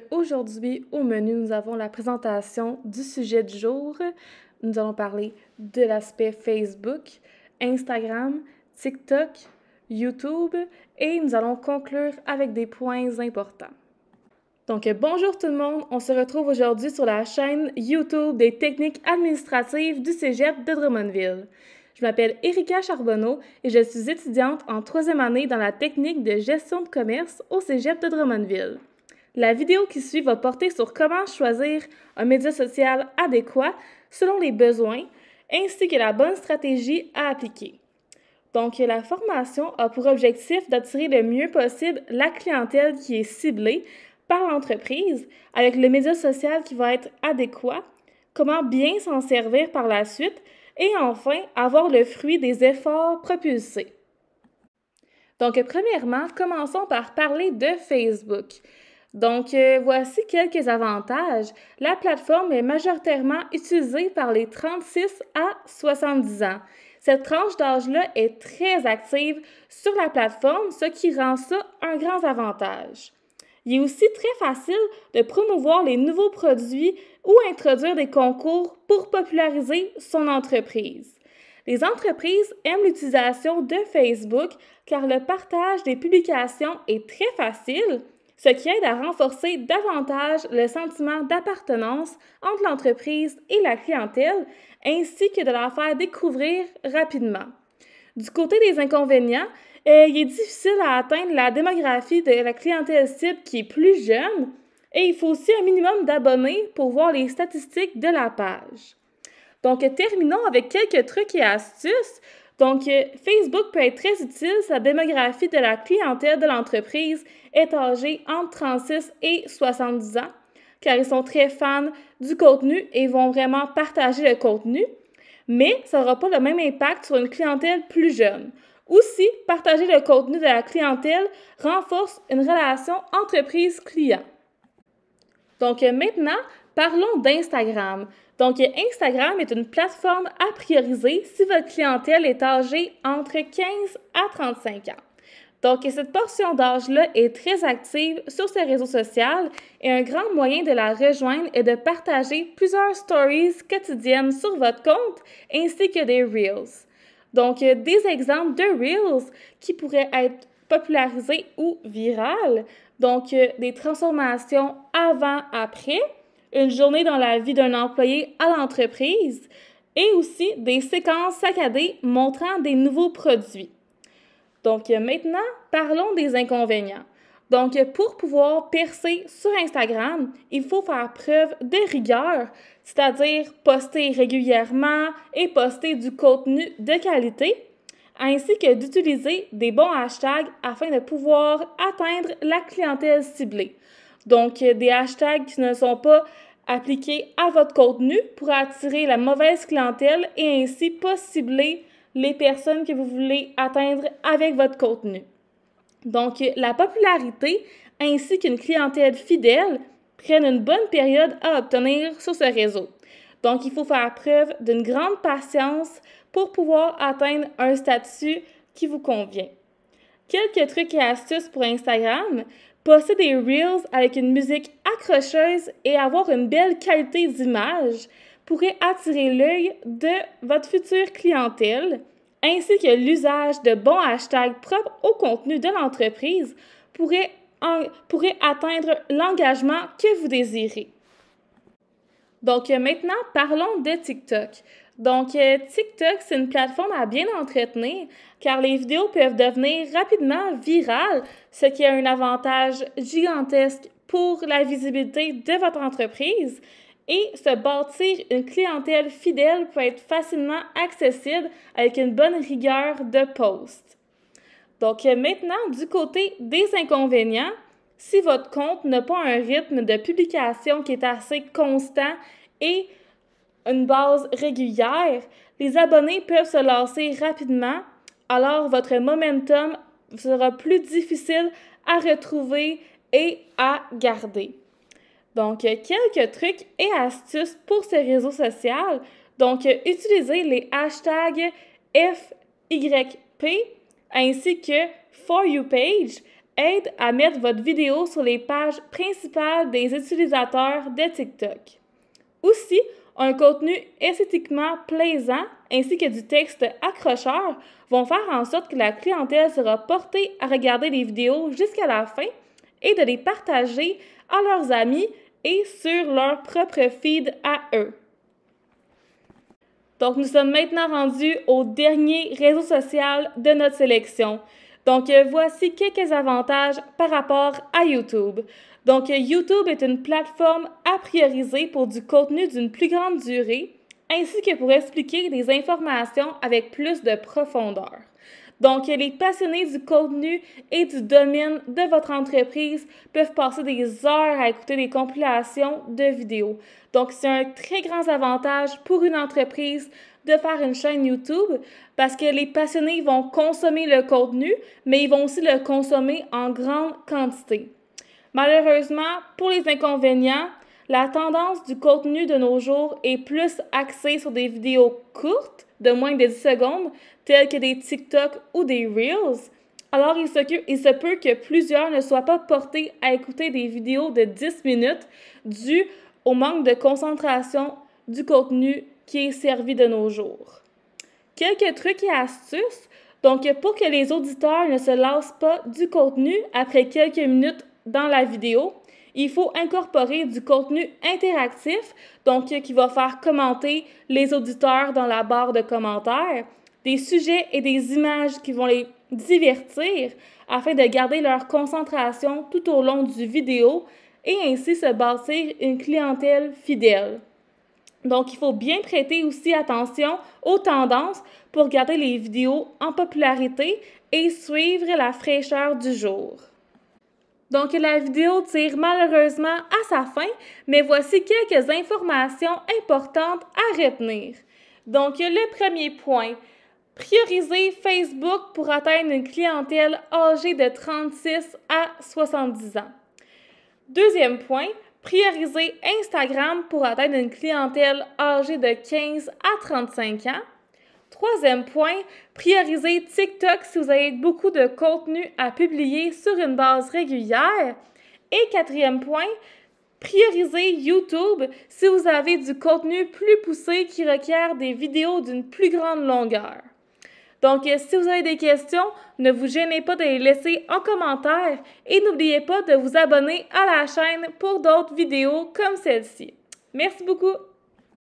Aujourd'hui, au menu, nous avons la présentation du sujet du jour. Nous allons parler de l'aspect Facebook, Instagram, TikTok, YouTube et nous allons conclure avec des points importants. Bonjour tout le monde, on se retrouve aujourd'hui sur la chaîne YouTube des techniques administratives du Cégep de Drummondville. Je m'appelle Erika Charbonneau et je suis étudiante en 3e année dans la technique de gestion de commerce au Cégep de Drummondville. La vidéo qui suit va porter sur comment choisir un média social adéquat selon les besoins, ainsi que la bonne stratégie à appliquer. La formation a pour objectif d'attirer le mieux possible la clientèle qui est ciblée par l'entreprise avec le média social qui va être adéquat, comment bien s'en servir par la suite et enfin avoir le fruit des efforts propulsés. Premièrement, commençons par parler de Facebook. Voici quelques avantages. La plateforme est majoritairement utilisée par les 36 à 70 ans. Cette tranche d'âge-là est très active sur la plateforme, ce qui rend ça un grand avantage. Il est aussi très facile de promouvoir les nouveaux produits ou introduire des concours pour populariser son entreprise. Les entreprises aiment l'utilisation de Facebook car le partage des publications est très facile, ce qui aide à renforcer davantage le sentiment d'appartenance entre l'entreprise et la clientèle, ainsi que de la faire découvrir rapidement. Du côté des inconvénients, il est difficile à atteindre la démographie de la clientèle cible qui est plus jeune et il faut aussi un minimum d'abonnés pour voir les statistiques de la page. Terminons avec quelques trucs et astuces. Facebook peut être très utile si la démographie de la clientèle de l'entreprise est âgée entre 36 et 70 ans, car ils sont très fans du contenu et vont vraiment partager le contenu, mais ça n'aura pas le même impact sur une clientèle plus jeune. Aussi, partager le contenu de la clientèle renforce une relation entreprise-client. Maintenant, parlons d'Instagram. Instagram est une plateforme à prioriser si votre clientèle est âgée entre 15 à 35 ans. Cette portion d'âge-là est très active sur ce réseau social et un grand moyen de la rejoindre est de partager plusieurs stories quotidiennes sur votre compte ainsi que des Reels. Des exemples de Reels qui pourraient être popularisés ou virales. Des transformations avant-après, une journée dans la vie d'un employé à l'entreprise et aussi des séquences saccadées montrant des nouveaux produits. Maintenant, parlons des inconvénients. Pour pouvoir percer sur Instagram, il faut faire preuve de rigueur, c'est-à-dire poster régulièrement et poster du contenu de qualité, ainsi que d'utiliser des bons hashtags afin de pouvoir atteindre la clientèle ciblée. Des hashtags qui ne sont pas appliqués à votre contenu pour attirer la mauvaise clientèle et ainsi pas cibler les personnes que vous voulez atteindre avec votre contenu. La popularité ainsi qu'une clientèle fidèle prennent une bonne période à obtenir sur ce réseau. Il faut faire preuve d'une grande patience pour pouvoir atteindre un statut qui vous convient. Quelques trucs et astuces pour Instagram. Poster des Reels avec une musique accrocheuse et avoir une belle qualité d'image pourrait attirer l'œil de votre future clientèle, ainsi que l'usage de bons hashtags propres au contenu de l'entreprise pourrait atteindre l'engagement que vous désirez. Maintenant, parlons de TikTok. TikTok, c'est une plateforme à bien entretenir car les vidéos peuvent devenir rapidement virales, ce qui a un avantage gigantesque pour la visibilité de votre entreprise et se bâtir une clientèle fidèle peut être facilement accessible avec une bonne rigueur de post. Maintenant, du côté des inconvénients, si votre compte n'a pas un rythme de publication qui est assez constant et une base régulière, les abonnés peuvent se lasser rapidement, alors votre momentum sera plus difficile à retrouver et à garder. Quelques trucs et astuces pour ce réseau social. Utilisez les hashtags FYP ainsi que For You Page aide à mettre votre vidéo sur les pages principales des utilisateurs de TikTok. Aussi, un contenu esthétiquement plaisant ainsi que du texte accrocheur vont faire en sorte que la clientèle sera portée à regarder les vidéos jusqu'à la fin et de les partager à leurs amis et sur leur propre feed à eux. Donc, nous sommes maintenant rendus au dernier réseau social de notre sélection. Donc, voici quelques avantages par rapport à YouTube. Donc, YouTube est une plateforme à prioriser pour du contenu d'une plus grande durée, ainsi que pour expliquer des informations avec plus de profondeur. Donc, les passionnés du contenu et du domaine de votre entreprise peuvent passer des heures à écouter des compilations de vidéos. Donc, c'est un très grand avantage pour une entreprise de faire une chaîne YouTube parce que les passionnés vont consommer le contenu, mais ils vont aussi le consommer en grande quantité. Malheureusement, pour les inconvénients, la tendance du contenu de nos jours est plus axée sur des vidéos courtes, de moins de 10 secondes, telles que des TikTok ou des Reels. Alors, il se peut que plusieurs ne soient pas portés à écouter des vidéos de 10 minutes dû au manque de concentration du contenu qui est servi de nos jours. Quelques trucs et astuces. Donc, pour que les auditeurs ne se lassent pas du contenu après quelques minutes dans la vidéo, il faut incorporer du contenu interactif, donc qui va faire commenter les auditeurs dans la barre de commentaires, des sujets et des images qui vont les divertir afin de garder leur concentration tout au long du vidéo et ainsi se bâtir une clientèle fidèle. Donc, il faut bien prêter aussi attention aux tendances pour garder les vidéos en popularité et suivre la fraîcheur du jour. Donc, la vidéo tire malheureusement à sa fin, mais voici quelques informations importantes à retenir. Donc, le premier point, prioriser Facebook pour atteindre une clientèle âgée de 36 à 70 ans. Deuxième point, prioriser Instagram pour atteindre une clientèle âgée de 15 à 35 ans. Troisième point, prioriser TikTok si vous avez beaucoup de contenu à publier sur une base régulière. Et quatrième point, prioriser YouTube si vous avez du contenu plus poussé qui requiert des vidéos d'une plus grande longueur. Donc, si vous avez des questions, ne vous gênez pas de les laisser en commentaire et n'oubliez pas de vous abonner à la chaîne pour d'autres vidéos comme celle-ci. Merci beaucoup!